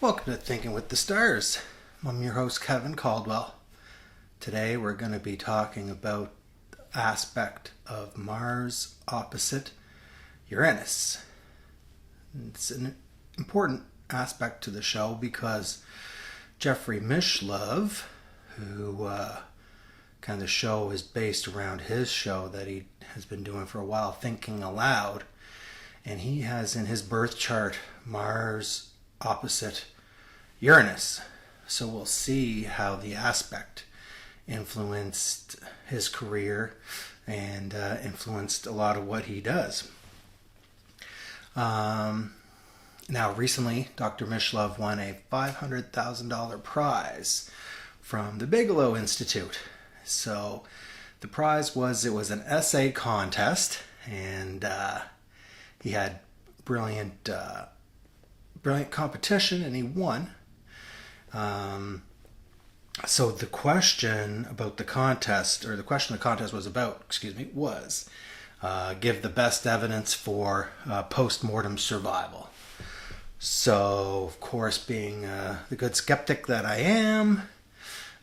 Welcome to Thinking with the Stars. I'm your host, Kevin Caldwell. Today we're going to be talking about the aspect of Mars opposite Uranus. It's an important aspect to the show because Jeffrey Mishlove, who kind of the show is based around his show that he has been doing for a while, Thinking Aloud, and he has in his birth chart Mars opposite Uranus. So we'll see how the aspect influenced his career and influenced a lot of what he does. Now, recently, Dr. Mishlove won a $500,000 prize from the Bigelow Institute. So the prize was an essay contest, and he had brilliant competition, and he won. So the question about the contest, or the question the contest was about, was give the best evidence for post-mortem survival. So, of course, being the good skeptic that I am,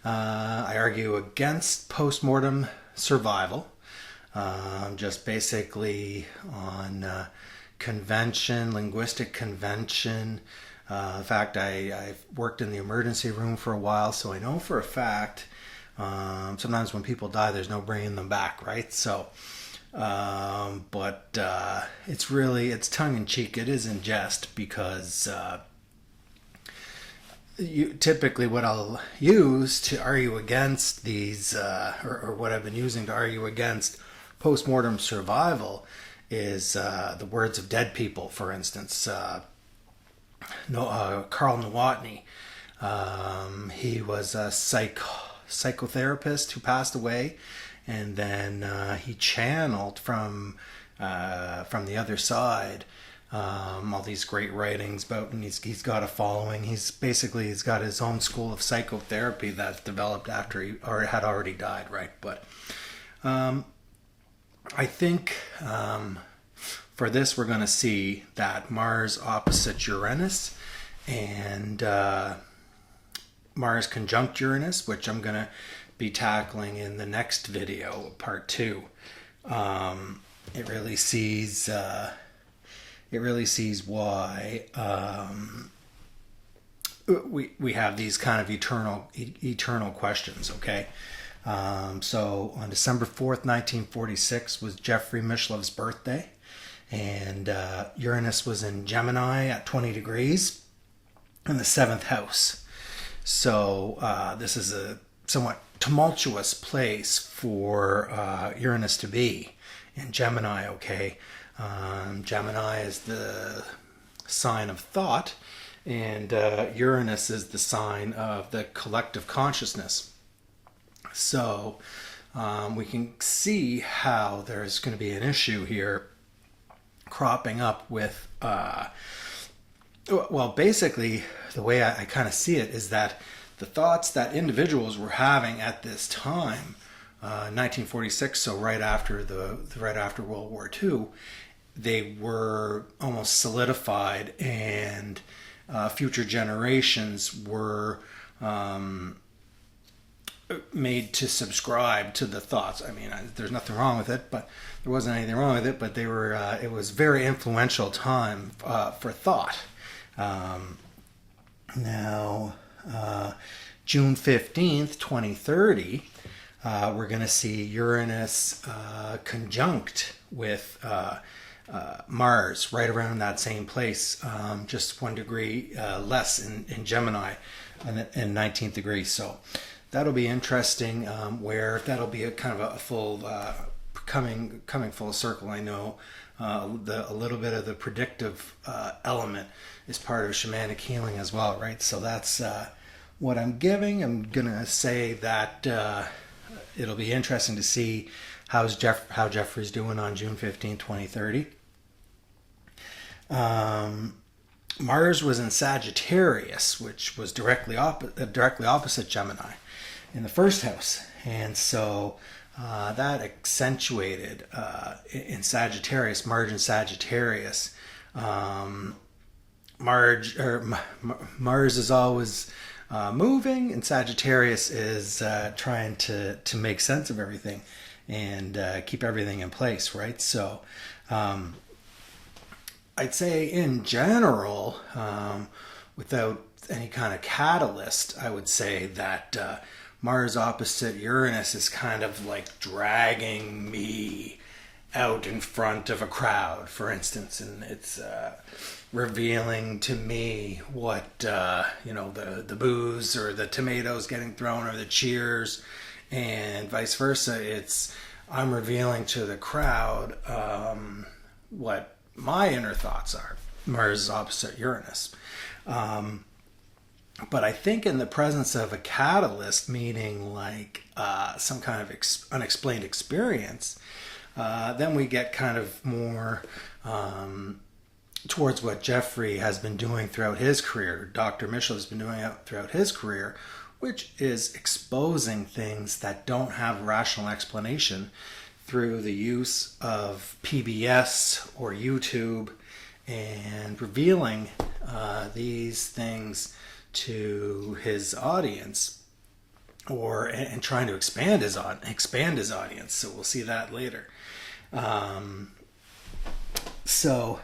I argue against post-mortem survival, just basically on convention, linguistic convention. In fact, I've worked in the emergency room for a while, so I know for a fact sometimes when people die, there's no bringing them back, right? So, but it's tongue-in-cheek. It is in jest because typically what I'll use to argue against these, or what I've been using to argue against post-mortem survival is the words of dead people, for instance. Carl Nowotny. He was a psychotherapist who passed away, and then he channeled from the other side all these great writings about, and he's got a following. He's got his own school of psychotherapy that developed after he had already died, right? But I think for this we're going to see that Mars opposite Uranus and Mars conjunct Uranus, which I'm going to be tackling in the next video, part 2. It really sees why we have these kind of eternal questions. Okay. So on December 4th, 1946 was Jeffrey Mishlove's birthday, and Uranus was in Gemini at 20 degrees in the 7th house. So this is a somewhat tumultuous place for Uranus to be in Gemini, okay? Gemini is the sign of thought, and Uranus is the sign of the collective consciousness. So we can see how there's going to be an issue here cropping up with, basically the way I kind of see it is that the thoughts that individuals were having at this time, 1946, so right after World War II, they were almost solidified, and future generations were made to subscribe to the thoughts. I mean, there's nothing wrong with it, but there wasn't anything wrong with it. But they were. It was a very influential time for thought. Now, June 15th, 2030, we're going to see Uranus conjunct with Mars right around that same place, just 1 degree less in Gemini, and 19th degree. So that'll be interesting. Where that'll be a kind of a full coming full circle. I know a little bit of the predictive element is part of shamanic healing as well, right? So that's what I'm giving. I'm gonna say that it'll be interesting to see how Jeffrey's doing on June 15, 2030. Mars was in Sagittarius, which was directly opposite Gemini in the 1st house, and so that accentuated in Sagittarius, Mars in Sagittarius, Mars is always moving, and Sagittarius is trying to make sense of everything and keep everything in place, right? So I'd say in general, without any kind of catalyst, I would say that Mars opposite Uranus is kind of like dragging me out in front of a crowd, for instance, and it's revealing to me what the boos or the tomatoes getting thrown or the cheers, and vice versa. I'm revealing to the crowd what my inner thoughts are. Mars opposite Uranus. But I think in the presence of a catalyst, meaning like some kind of unexplained experience, then we get kind of more towards what Jeffrey has been doing throughout his career, Dr. Mishlove has been doing throughout his career, which is exposing things that don't have rational explanation through the use of PBS or YouTube, and revealing these things to his audience, and trying to expand his audience. So we'll see that later. So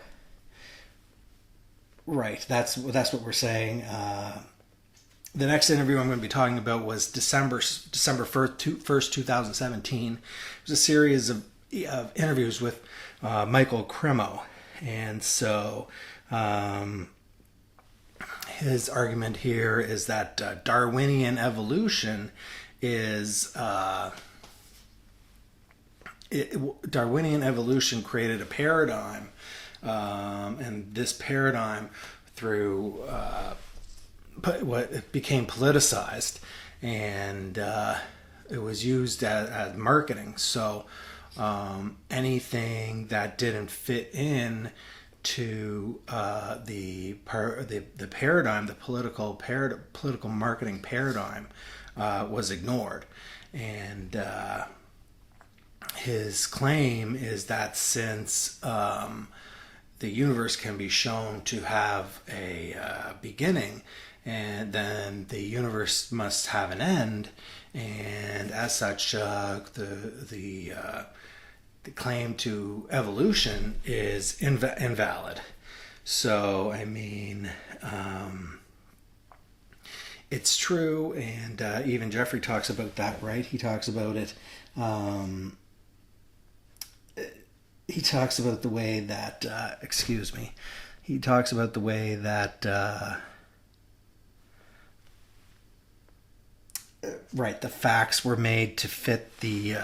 right, that's what we're saying. The next interview I'm going to be talking about was December 1st, 2017. It was a series of interviews with Michael Cremo. And so his argument here is that Darwinian evolution Darwinian evolution created a paradigm, and this paradigm through it became politicized, and it was used as marketing. So anything that didn't fit in to the paradigm, the political marketing paradigm, was ignored. And his claim is that since the universe can be shown to have a beginning, and then the universe must have an end, and as such, the claim to evolution is invalid. So, I mean, it's true, and even Jeffrey talks about that, right? He talks about it. He talks about the way that, he talks about the way that, right, the facts were made to fit the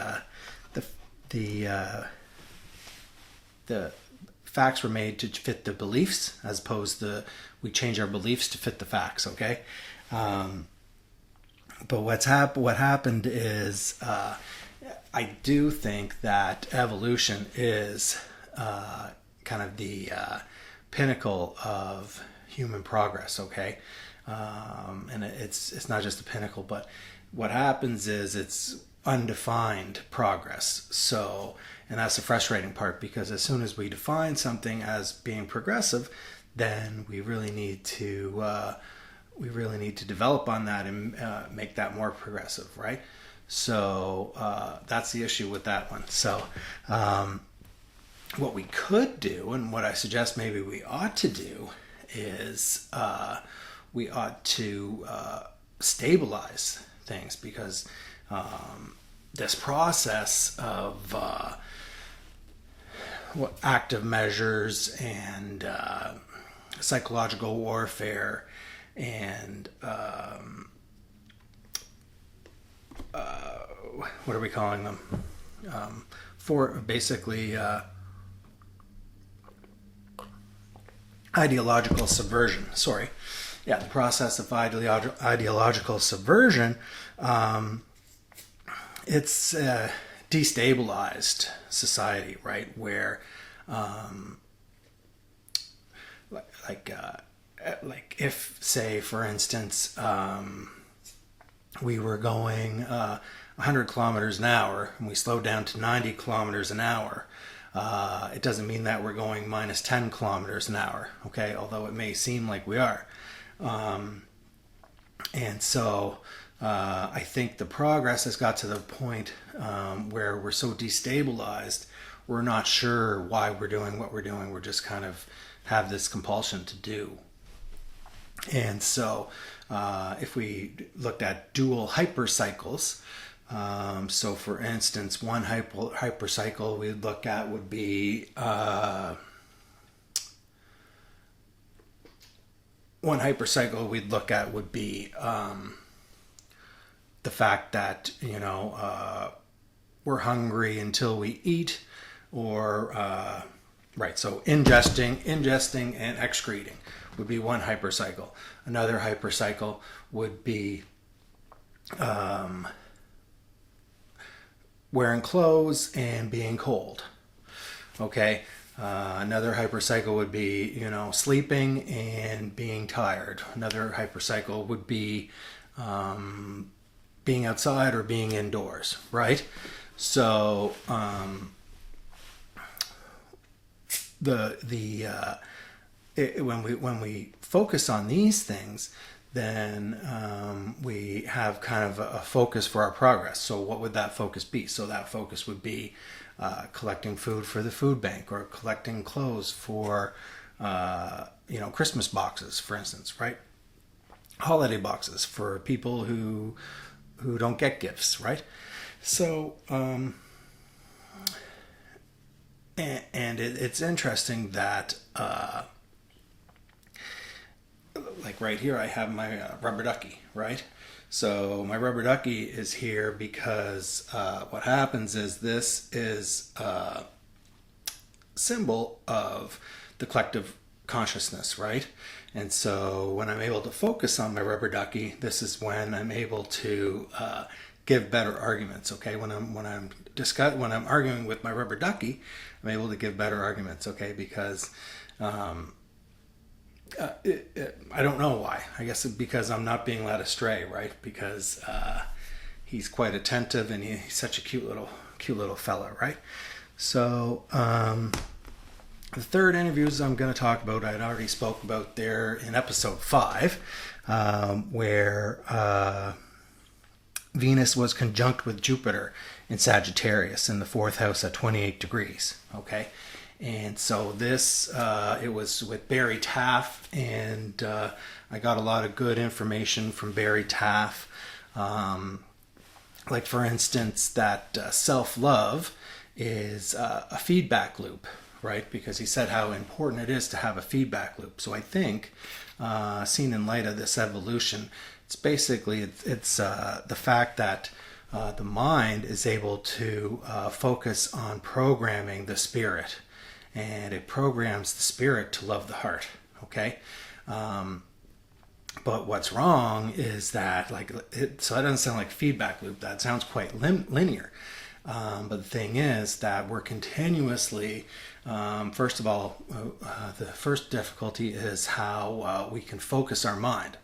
facts were made to fit the beliefs, as opposed to we change our beliefs to fit the facts. Okay, but what happened is I do think that evolution is kind of the pinnacle of human progress. Okay, and it's not just the pinnacle, but what happens is it's undefined progress. So, and that's the frustrating part, because as soon as we define something as being progressive, then we really need to develop on that and make that more progressive, right? So that's the issue with that one. So what we could do, and what I suggest maybe we ought to do, is we ought to stabilize things, because this process of active measures and psychological warfare and what are we calling them? For basically ideological subversion. Sorry. Yeah, the process of ideological subversion, it's destabilized society, right? Where, like if, say, for instance, we were going 100 kilometers an hour and we slowed down to 90 kilometers an hour, It doesn't mean that we're going minus 10 kilometers an hour, okay? Although it may seem like we are. And so I think the progress has got to the point where we're so destabilized, we're not sure why we're doing what we're doing. We're just kind of have this compulsion to do. And so if we looked at dual hypercycles, so for instance, one hypercycle we'd look at would be the fact that, we're hungry until we eat, or so ingesting and excreting would be one hypercycle. Another hypercycle would be wearing clothes and being cold. Okay. Another hypercycle would be, sleeping and being tired. Another hypercycle would be being outside or being indoors, right? So when we focus on these things, then we have kind of a focus for our progress. So what would that focus be? So that focus would be collecting food for the food bank, or collecting clothes for Christmas boxes, for instance, right? Holiday boxes for people who don't get gifts, right? So it's interesting that like right here I have my rubber ducky, right? So my rubber ducky is here because what happens is this is a symbol of the collective consciousness, right? And so when I'm able to focus on my rubber ducky, this is when I'm able to give better arguments. Okay, when I'm arguing with my rubber ducky, I'm able to give better arguments. Okay, because I don't know why. I guess because I'm not being led astray, right? Because he's quite attentive and he's such a cute little fella, right? So the third interviews I'm going to talk about, I'd already spoke about there in episode 5, where Venus was conjunct with Jupiter in Sagittarius in the 4th house at 28 degrees. Okay. And so this, it was with Barry Taff, and I got a lot of good information from Barry Taff. Like, for instance, that self-love is a feedback loop, right? Because he said how important it is to have a feedback loop. So I think, seen in light of this evolution, it's basically, it's the fact that the mind is able to focus on programming the spirit. And it programs the spirit to love the heart, okay? But what's wrong is that, so that doesn't sound like feedback loop. That sounds quite linear. But the thing is that we're continuously, first of all, the first difficulty is how we can focus our mind.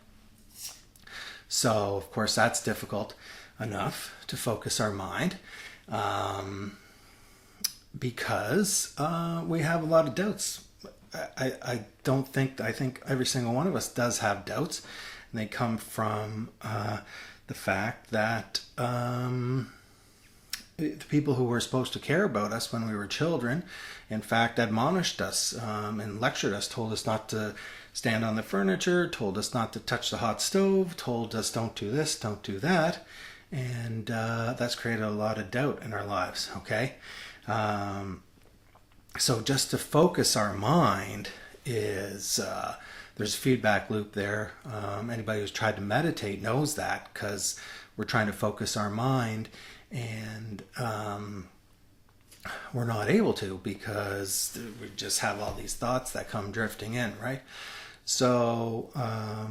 So, of course, that's difficult enough to focus our mind. Because we have a lot of doubts. I think every single one of us does have doubts, and they come from the fact that the people who were supposed to care about us when we were children, in fact, admonished us and lectured us, told us not to stand on the furniture, told us not to touch the hot stove, told us don't do this, don't do that, and that's created a lot of doubt in our lives, okay? So just to focus our mind is, there's a feedback loop there. Anybody who's tried to meditate knows that, because we're trying to focus our mind and we're not able to, because we just have all these thoughts that come drifting in, right? So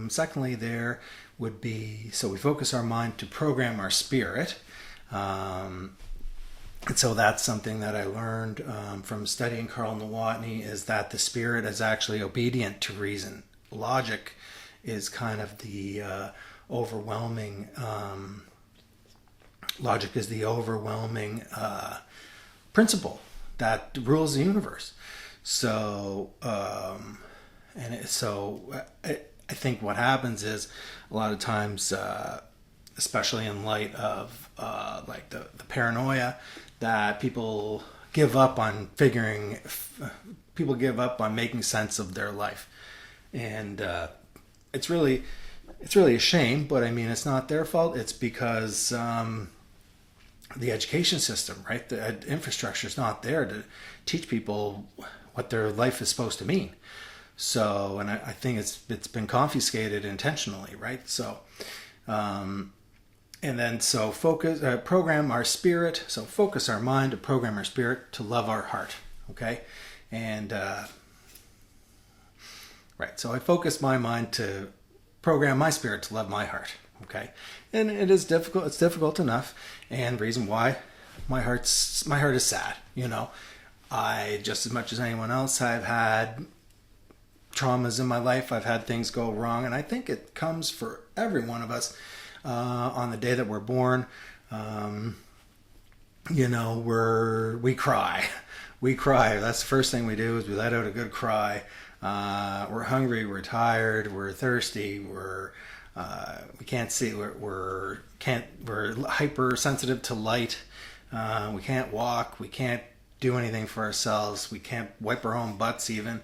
secondly, there would be, so we focus our mind to program our spirit. And so that's something that I learned from studying Carl Nowotny, is that the spirit is actually obedient to reason. Logic is kind of the overwhelming principle that rules the universe. So, I think what happens is a lot of times, especially in light of like the paranoia, that people give up on making sense of their life, and it's really a shame. But I mean, it's not their fault. It's because the education system, right? The infrastructure is not there to teach people what their life is supposed to mean. So, and I think it's been confiscated intentionally, right? So, and then so program our spirit. So focus our mind to program our spirit to love our heart. Okay, and right. So I focus my mind to program my spirit to love my heart. Okay, and it is difficult. It's difficult enough, and the reason why my heart is sad. You know, I, just as much as anyone else, I've had traumas in my life. I've had things go wrong, and I think it comes for every one of us on the day that we're born. You know, we cry. We cry. That's the first thing we do, is we let out a good cry. We're hungry. We're tired. We're thirsty. We can't see. We're hypersensitive to light. We can't walk. We can't do anything for ourselves. We can't wipe our own butts even.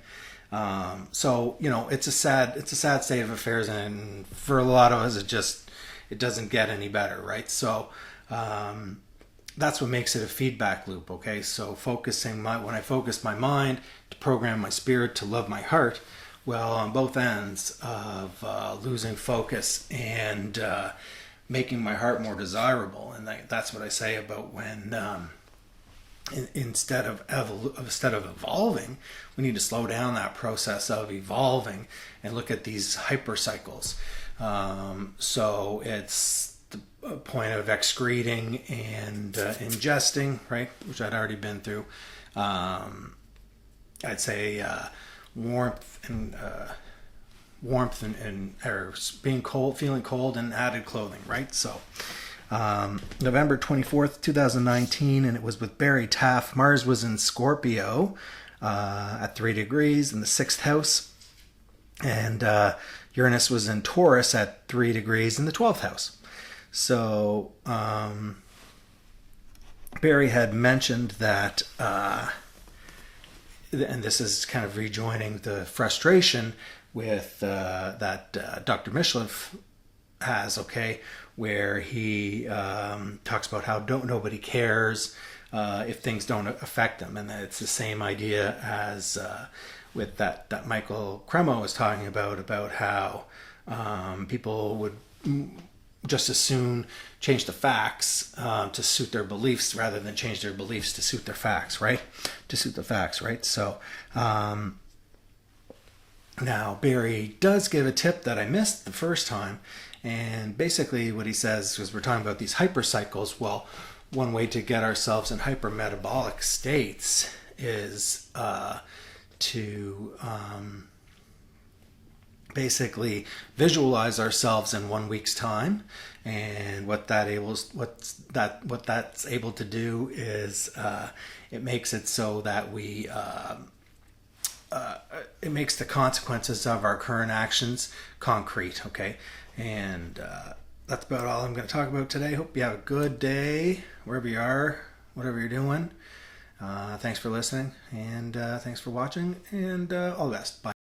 So, you know, it's a sad state of affairs, and for a lot of us, it doesn't get any better, right? So, that's what makes it a feedback loop. Okay, so when I focus my mind to program my spirit to love my heart, well, on both ends of losing focus and making my heart more desirable, and that's what I say about when. Instead of evolving, we need to slow down that process of evolving and look at these hypercycles. So it's the point of excreting and ingesting, right, which I'd already been through. I'd say warmth and or being cold, feeling cold, and added clothing, right? So. November 24th, 2019, and it was with Barry Taff. Mars was in Scorpio at 3 degrees in the 6th house, and Uranus was in Taurus at 3 degrees in the 12th house. So Barry had mentioned that, and this is kind of rejoining the frustration with that Dr. Mishlove has, okay, where he talks about how nobody cares if things don't affect them, and that it's the same idea as with that Michael Cremo was talking about how people would just as soon change the facts to suit their beliefs rather than change their beliefs to suit their facts, right? To suit the facts, right? So now Barry does give a tip that I missed the first time. And basically what he says, because we're talking about these hypercycles, well, one way to get ourselves in hypermetabolic states is to basically visualize ourselves in 1 week's time. And what that's able to do is it makes it so that it makes the consequences of our current actions concrete, okay? And that's about all I'm going to talk about today. Hope you have a good day wherever you are, whatever you're doing. Thanks for listening, and thanks for watching, and all the best. Bye.